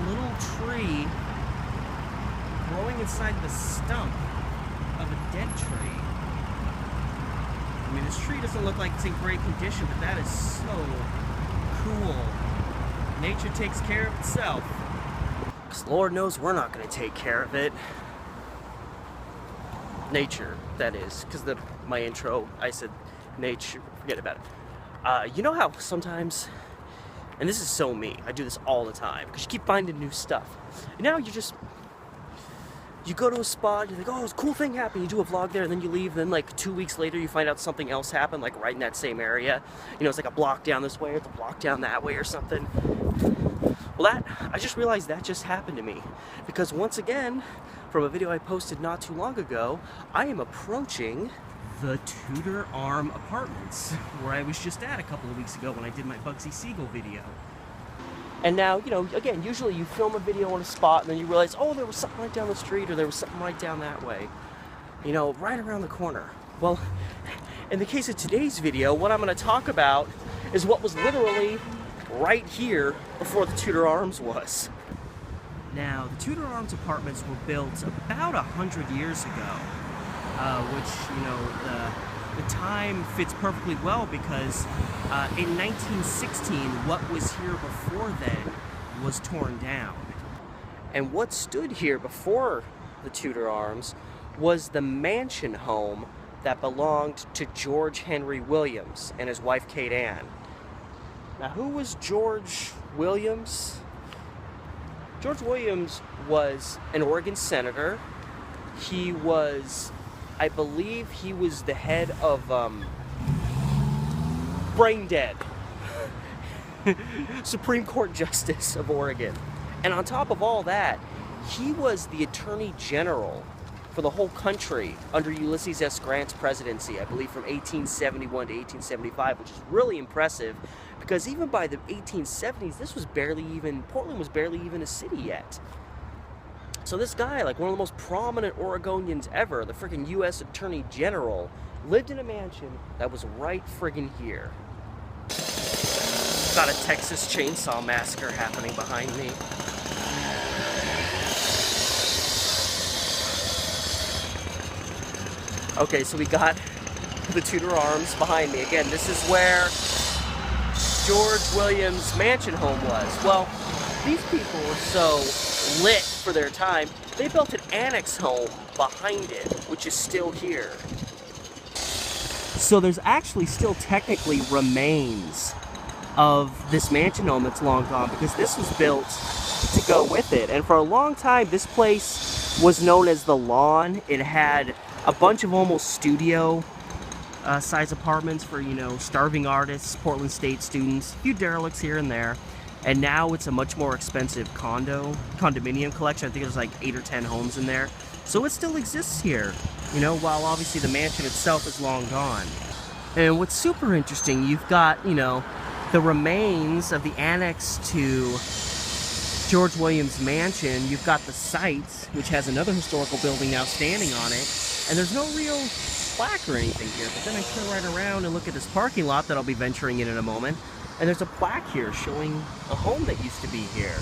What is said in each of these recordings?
little tree growing inside the stump of a dead tree. I mean, this tree doesn't look like it's in great condition, but that is so cool. Nature takes care of itself. Because Lord knows we're not going to take care of it. Nature, that is. Because my intro, I said nature. Forget about it. You know how sometimes, and this is so me, I do this all the time, because you keep finding new stuff. And now you go to a spot, you're like, oh, this cool thing happened, you do a vlog there, and then you leave, then like 2 weeks later you find out something else happened, like right in that same area. You know, it's like a block down this way, or it's a block down that way or something. Well, I just realized that just happened to me. Because once again, from a video I posted not too long ago, I am approaching the Tudor Arm Apartments, where I was just at a couple of weeks ago when I did my Bugsy Siegel video. And now, you know, again, usually you film a video on a spot and then you realize, oh, there was something right down the street, or there was something right down that way. You know, right around the corner. Well, in the case of today's video, what I'm going to talk about is what was literally right here before the Tudor Arms was. Now, the Tudor Arms Apartments were built about 100 years ago, which, you know, the time fits perfectly well because in 1916, what was here before then was torn down. And what stood here before the Tudor Arms was the mansion home that belonged to George Henry Williams and his wife Kate Ann. Now, who was George Williams? George Williams was an Oregon senator. He was, I believe he was the head of, brain dead, Supreme Court Justice of Oregon. And on top of all that, he was the Attorney General for the whole country under Ulysses S. Grant's presidency, I believe from 1871 to 1875, which is really impressive because even by the 1870s, Portland was barely even a city yet. So this guy, like one of the most prominent Oregonians ever, the friggin' U.S. Attorney General, lived in a mansion that was right friggin' here. Got a Texas Chainsaw Massacre happening behind me. Okay, so we got the Tudor Arms behind me. Again, this is where George Williams' mansion home was. Well, these people were so lit for their time, they built an annex home behind it, which is still here. So there's actually still technically remains of this mansion home that's long gone because this was built to go with it. And for a long time, this place was known as the Lawn. It had a bunch of almost studio size apartments for, you know, starving artists, Portland State students, a few derelicts here and there. And now it's a much more expensive condominium collection. I think there's like 8 or 10 homes in there. So it still exists here, you know, while obviously the mansion itself is long gone. And what's super interesting, you've got, you know, the remains of the annex to George Williams' mansion. You've got the site, which has another historical building now standing on it. And there's no real plaque or anything here. But then I turn right around and look at this parking lot that I'll be venturing in a moment. And there's a plaque here showing a home that used to be here.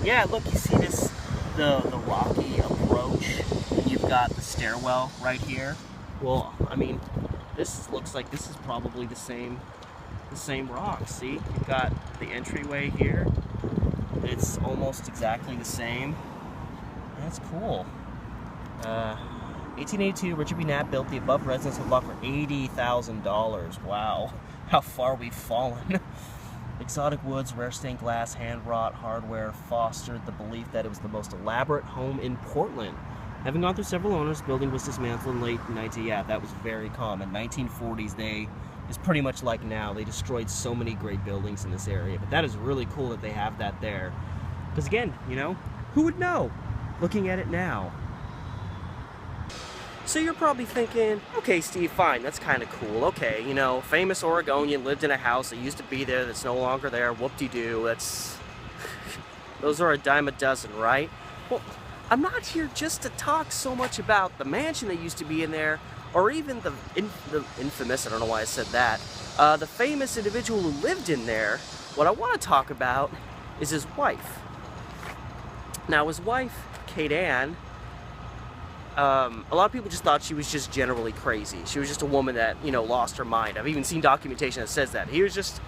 Yeah, look, you see this, the rocky approach, and you've got the stairwell right here. Well, I mean, this looks like this is probably the same rock. See, you've got the entryway here. It's almost exactly the same. That's cool. 1882, Richard B. Knapp built the above residence block for $80,000. Wow. How far we've fallen. Exotic woods, rare stained glass, hand-wrought hardware fostered the belief that it was the most elaborate home in Portland. Having gone through several owners, the building was dismantled in late 19... Yeah, that was very common. 1940s, it's pretty much like now. They destroyed so many great buildings in this area. But that is really cool that they have that there. Because again, you know, who would know? Looking at it now. So you're probably thinking, okay, Steve, fine, that's kind of cool. Okay, you know, famous Oregonian lived in a house that used to be there that's no longer there. Whoop-de-doo, those are a dime a dozen, right? Well, I'm not here just to talk so much about the mansion that used to be in there, or even the infamous, I don't know why I said that, the famous individual who lived in there. What I want to talk about is his wife. Now his wife, Kate Ann, a lot of people just thought she was just generally crazy. She was just a woman that, lost her mind. I've even seen documentation that says that. He was just,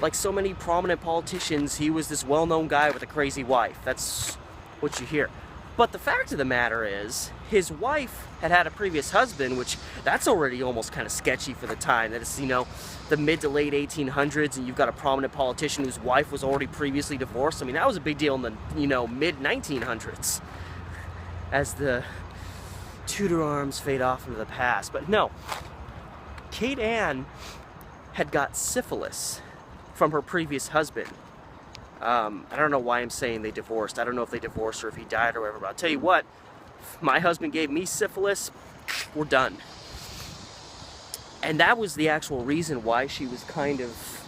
like so many prominent politicians, he was this well-known guy with a crazy wife. That's what you hear. But the fact of the matter is, his wife had a previous husband, which that's already almost kind of sketchy for the time. That is, the mid to late 1800s, and you've got a prominent politician whose wife was already previously divorced. I mean, that was a big deal in the, mid 1900s. As the Tudor arms fade off into the past. But no, Kate Ann had got syphilis from her previous husband. I don't know why I'm saying they divorced. I don't know if they divorced or if he died or whatever, but I'll tell you what, if my husband gave me syphilis, we're done. And that was the actual reason why she was kind of,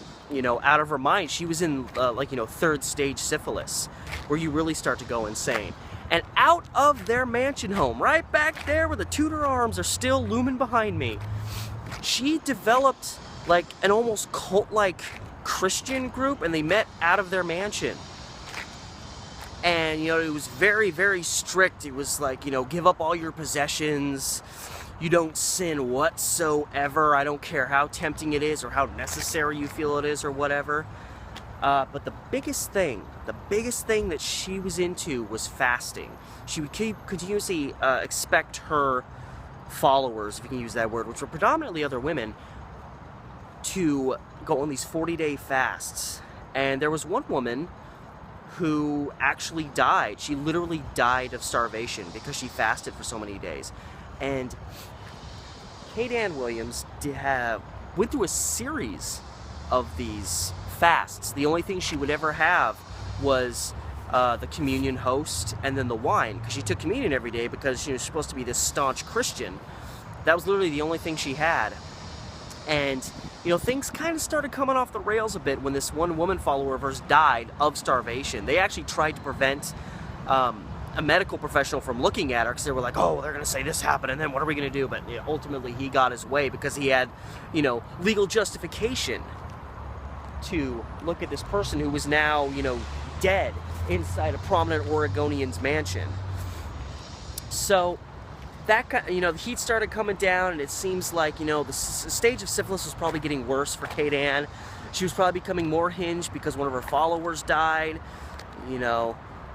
out of her mind. She was in, third stage syphilis, where you really start to go insane. And out of their mansion home, right back there where the Tudor arms are still looming behind me, she developed like an almost cult-like Christian group, and they met out of their mansion. And, it was very, very strict. It was like, give up all your possessions. You don't sin whatsoever. I don't care how tempting it is or how necessary you feel it is or whatever. But the biggest thing that she was into was fasting. She would continuously expect her followers, if you can use that word, which were predominantly other women, to go on these 40-day fasts. And there was one woman who actually died. She literally died of starvation because she fasted for so many days. And Kate Ann Williams went through a series of these fasts. The only thing she would ever have was the communion host and then the wine, because she took communion every day because she was supposed to be this staunch Christian. That was literally the only thing she had. And things kind of started coming off the rails a bit when this one woman follower of hers died of starvation. They actually tried to prevent a medical professional from looking at her, because they were like, oh, they're going to say this happened, and then what are we going to do? But ultimately he got his way because he had, legal justification to look at this person who was now, dead inside a prominent Oregonian's mansion. So that, the heat started coming down, and it seems like, the stage of syphilis was probably getting worse for Kate Ann. She was probably becoming more hinged because one of her followers died.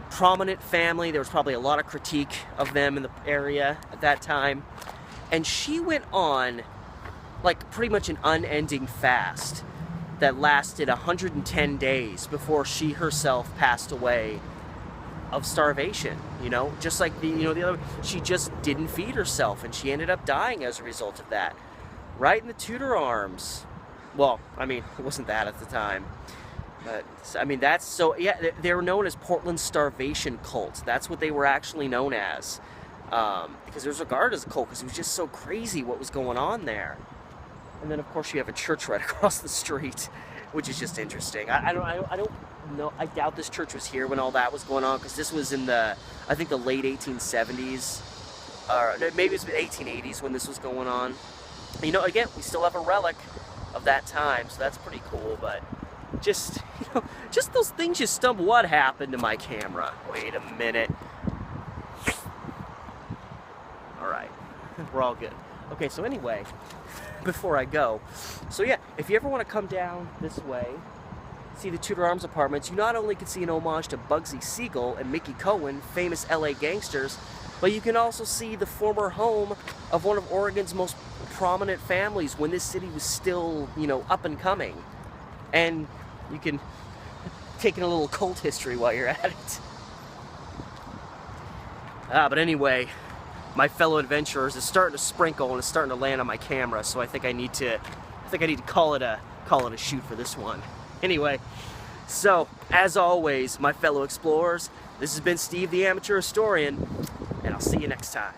Prominent family, there was probably a lot of critique of them in the area at that time. And she went on, like, pretty much an unending fast that lasted 110 days before she herself passed away of starvation. Just like the other, she just didn't feed herself, and she ended up dying as a result of that, right in the Tudor arms. Well, I mean, it wasn't that at the time, but I mean, that's so, yeah, they were known as Portland's Starvation Cult. That's what they were actually known as, because it was regarded as a cult because it was just so crazy what was going on there. And then, of course, you have a church right across the street, which is just interesting. I don't know. I doubt this church was here when all that was going on, because this was in the late 1870s, or maybe it's the 1880s when this was going on. Again, we still have a relic of that time, so that's pretty cool. But just those things you stumble. What happened to my camera? Wait a minute. All right, we're all good. Okay, so anyway, before I go, so yeah, if you ever want to come down this way, see the Tudor Arms Apartments, you not only can see an homage to Bugsy Siegel and Mickey Cohen, famous LA gangsters, but you can also see the former home of one of Oregon's most prominent families when this city was still, up and coming. And you can take in a little cult history while you're at it. But anyway, my fellow adventurers, is starting to sprinkle and it's starting to land on my camera, so I think I need to call it a shoot for this one. Anyway, so as always, my fellow explorers, this has been Steve the Amateur Historian, and I'll see you next time.